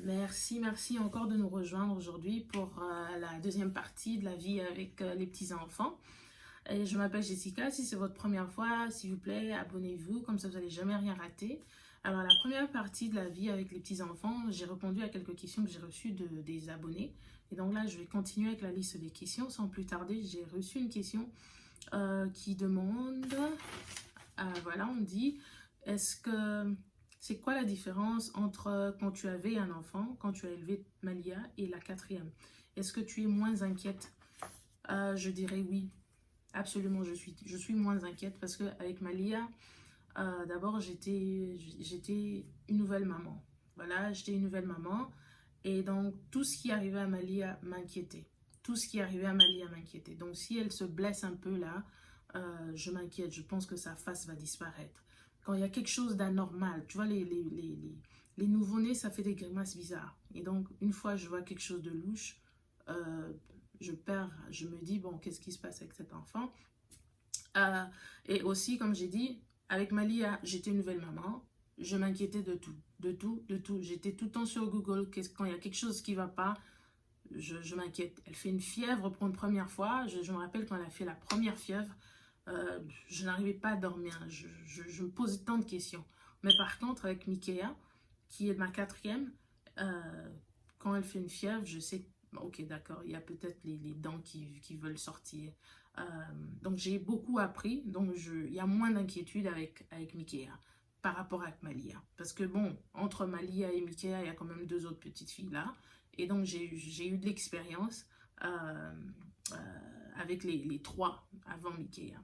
Merci encore de nous rejoindre aujourd'hui pour la deuxième partie de la vie avec les petits-enfants. Et je m'appelle Jessica, si c'est votre première fois, s'il vous plaît, abonnez-vous, comme ça vous n'allez jamais rien rater. Alors la première partie de la vie avec les petits-enfants, j'ai répondu à quelques questions que j'ai reçues des abonnés. Et donc là, je vais continuer avec la liste des questions. Sans plus tarder, j'ai reçu une question qui demande, voilà, on dit, est-ce que... C'est quoi la différence entre quand tu avais un enfant, quand tu as élevé Malia et la quatrième? Est-ce que tu es moins inquiète? Je dirais oui, absolument, je suis moins inquiète parce qu'avec Malia, d'abord j'étais une nouvelle maman. Voilà, j'étais une nouvelle maman et donc tout ce qui arrivait à Malia m'inquiétait. Tout ce qui arrivait à Malia m'inquiétait. Donc si elle se blesse un peu là, je m'inquiète, je pense que sa face va disparaître. Quand il y a quelque chose d'anormal, tu vois, les nouveau-nés, ça fait des grimaces bizarres. Et donc, une fois je vois quelque chose de louche, euh, je me dis, bon, qu'est-ce qui se passe avec cet enfant? Euh, et aussi, comme j'ai dit, avec Malia, j'étais une nouvelle maman, je m'inquiétais de tout, de tout, de tout. J'étais tout le temps sur Google, quand il y a quelque chose qui ne va pas, je m'inquiète. Elle fait une fièvre pour une première fois, je me rappelle quand elle a fait la première fièvre, je n'arrivais pas à dormir, je me posais tant de questions. Mais par contre, avec Mikéa, qui est ma quatrième, quand elle fait une fièvre, je sais, ok, d'accord, il y a peut-être les dents qui veulent sortir. Euh, donc j'ai beaucoup appris, donc il y a moins d'inquiétude avec Mikéa par rapport à Malia. Parce que bon, entre Malia et Mikéa, il y a quand même deux autres petites filles là. Et donc j'ai eu de l'expérience avec les trois avant Mikéa.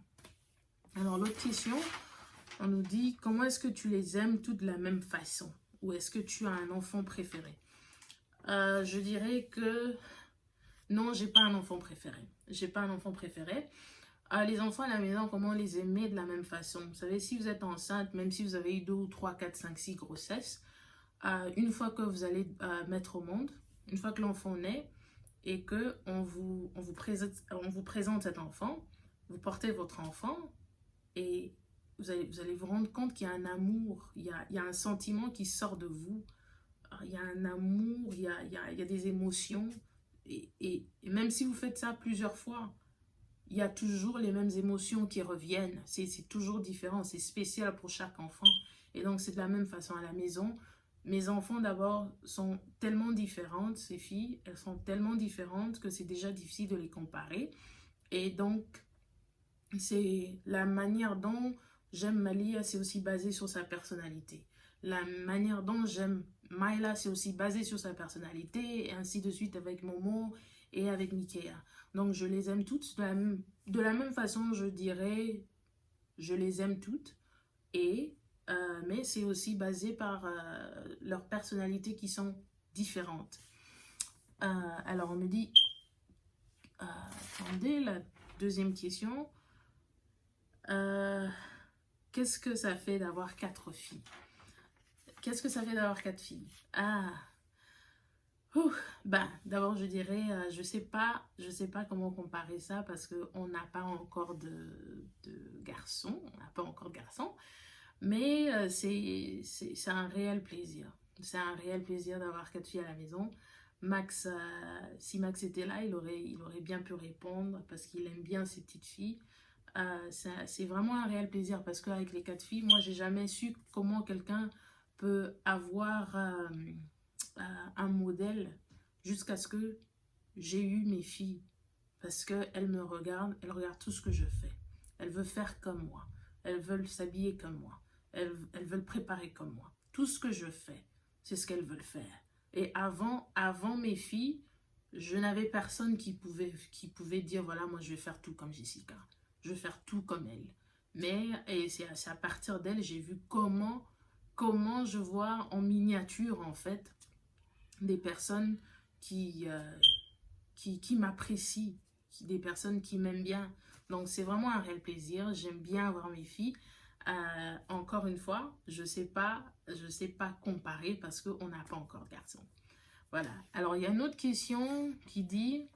Alors l'autre question, on nous dit comment est-ce que tu les aimes toutes de la même façon? Ou est-ce que tu as un enfant préféré? Je dirais que non, j'ai pas un enfant préféré. J'ai pas un enfant préféré. Les enfants à la maison, comment les aimer de la même façon? Vous savez, si vous êtes enceinte, même si vous avez eu 2 ou 3, 4, 5, 6 grossesses, une fois que vous allez mettre au monde, une fois que l'enfant naît et que on vous présente cet enfant, vous portez votre enfant et vous allez vous rendre compte qu'il y a un amour, il y a un sentiment qui sort de vous, il y a un amour, il y a des émotions. Et même si vous faites ça plusieurs fois, il y a toujours les mêmes émotions qui reviennent. C'est toujours différent, c'est spécial pour chaque enfant. Et donc c'est de la même façon à la maison. Mes enfants d'abord sont tellement différentes, ces filles, elles sont tellement différentes que c'est déjà difficile de les comparer. Et donc c'est la manière dont j'aime Malia, c'est aussi basé sur sa personnalité. La manière dont j'aime Myla, c'est aussi basé sur sa personnalité, et ainsi de suite avec Momo et avec Mikéa. Donc je les aime toutes de la même façon, je dirais, je les aime toutes, et, mais c'est aussi basé par leurs personnalités qui sont différentes. Alors on me dit, attendez, la deuxième question. Qu'est-ce que ça fait d'avoir 4 filles? Qu'est-ce que ça fait d'avoir 4 filles? Ben, d'abord je dirais, je sais pas comment comparer ça parce qu'on n'a pas encore de garçons, on n'a pas encore de garçons, mais c'est un réel plaisir. C'est un réel plaisir d'avoir 4 filles à la maison. Max, si Max était là, il aurait bien pu répondre parce qu'il aime bien ses petites filles. C'est vraiment un réel plaisir parce qu'avec les 4 filles, moi, j'ai jamais su comment quelqu'un peut avoir un modèle jusqu'à ce que j'ai eu mes filles. Parce qu'elles me regardent, elles regardent tout ce que je fais. Elles veulent faire comme moi. Elles veulent s'habiller comme moi. Elles veulent préparer comme moi. Tout ce que je fais, c'est ce qu'elles veulent faire. Et avant mes filles, je n'avais personne qui pouvait dire, voilà, moi je vais faire tout comme Jessica. Je vais faire tout comme elle. Mais c'est à partir d'elle, j'ai vu comment je vois en miniature, en fait, des personnes qui m'apprécient, des personnes qui m'aiment bien. Donc, c'est vraiment un réel plaisir. J'aime bien avoir mes filles. Encore une fois, je sais pas comparer parce qu'on n'a pas encore de garçon. Voilà. Alors, il y a une autre question qui dit,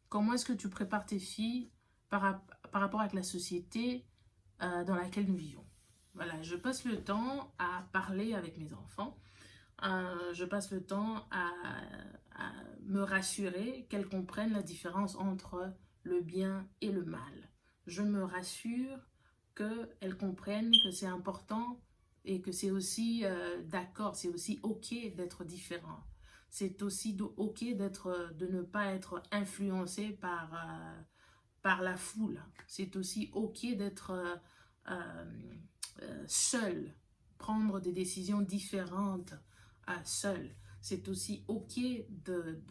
comment est-ce que tu prépares tes filles par rapport avec la société dans laquelle nous vivons? Voilà, je passe le temps à parler avec mes enfants je passe le temps à me rassurer qu'elles comprennent la différence entre le bien et le mal. Je me rassure qu'elles comprennent que c'est important et que c'est aussi d'accord, c'est aussi ok d'être différent. C'est aussi ok de ne pas être influencé par la foule. C'est aussi ok d'être seul, prendre des décisions différentes seul. C'est aussi ok de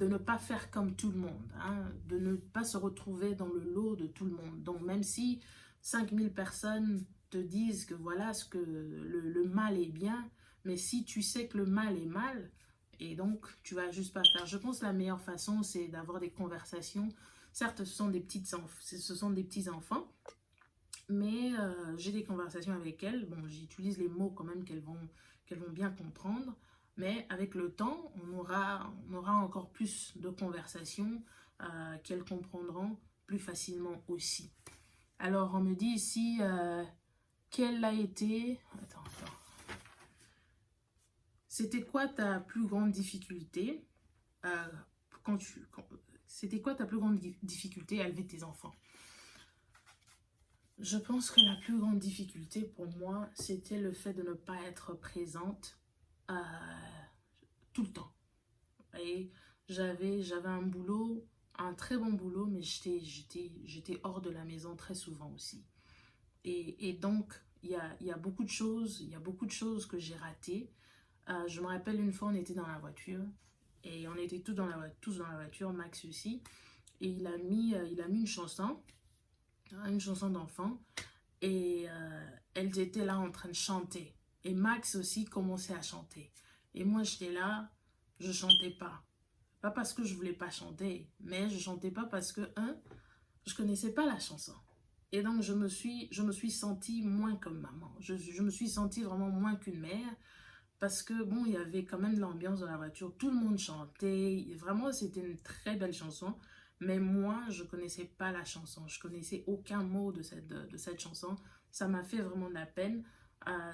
ne pas faire comme tout le monde, hein, de ne pas se retrouver dans le lot de tout le monde. Donc même si 5000 personnes te disent que voilà ce que le mal est bien, mais si tu sais que le mal est mal, et donc tu vas juste pas faire. Je pense que la meilleure façon, c'est d'avoir des conversations. Certes, ce sont des petits enfants, mais j'ai des conversations avec elles. Bon, j'utilise les mots quand même qu'elles vont bien comprendre. Mais avec le temps, on aura encore plus de conversations qu'elles comprendront plus facilement aussi. Alors, on me dit ici, quelle a été... Attends. C'était quoi ta plus grande difficulté C'était quoi ta plus grande difficulté à élever tes enfants? Je pense que la plus grande difficulté pour moi, c'était le fait de ne pas être présente euh, tout le temps. Et j'avais un boulot, un très bon boulot, mais j'étais hors de la maison très souvent aussi. Et donc, il y a beaucoup de choses que j'ai ratées. Je me rappelle une fois, on était dans la voiture et on était tous dans la voiture, Max aussi. Et il a mis une chanson d'enfant. Et elles étaient là en train de chanter. Et Max aussi commençait à chanter. Et moi, j'étais là, je chantais pas. Pas parce que je voulais pas chanter, mais je chantais pas parce que, je connaissais pas la chanson. Et donc, je me suis sentie moins comme maman. Je me suis sentie vraiment moins qu'une mère. Parce que, bon, il y avait quand même de l'ambiance dans la voiture. Tout le monde chantait. Vraiment, c'était une très belle chanson. Mais moi, je ne connaissais pas la chanson. Je connaissais aucun mot de cette chanson. Ça m'a fait vraiment de la peine.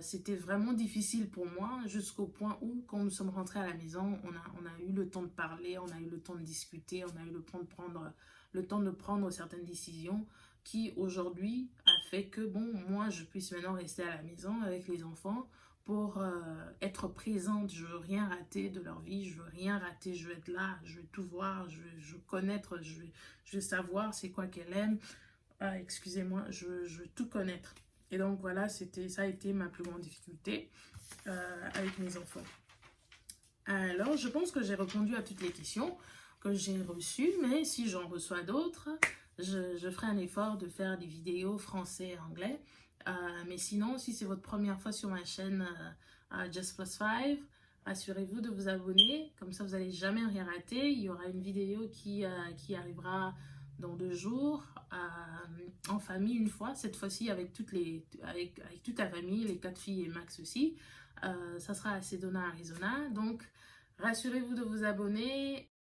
C'était vraiment difficile pour moi jusqu'au point où, quand nous sommes rentrés à la maison, on a eu le temps de parler, on a eu le temps de discuter, on a eu le temps de prendre certaines décisions qui, aujourd'hui, a fait que, bon, moi, je puisse maintenant rester à la maison avec les enfants pour être présente. Je veux rien rater de leur vie, je veux rien rater, je veux être là, je veux tout voir, je veux connaître, je veux savoir c'est quoi qu'elle aime. Excusez-moi, je veux tout connaître. Et donc voilà, ça a été ma plus grande difficulté avec mes enfants. Alors, je pense que j'ai répondu à toutes les questions que j'ai reçues, mais si j'en reçois d'autres, je ferai un effort de faire des vidéos français et anglais. Mais sinon, si c'est votre première fois sur ma chaîne Just Plus 5, assurez-vous de vous abonner, comme ça vous n'allez jamais rien rater. Il y aura une vidéo qui arrivera dans 2 jours, en famille une fois, cette fois-ci avec avec toute la famille, les 4 filles et Max aussi. Ça sera à Sedona, Arizona. Donc, rassurez-vous de vous abonner.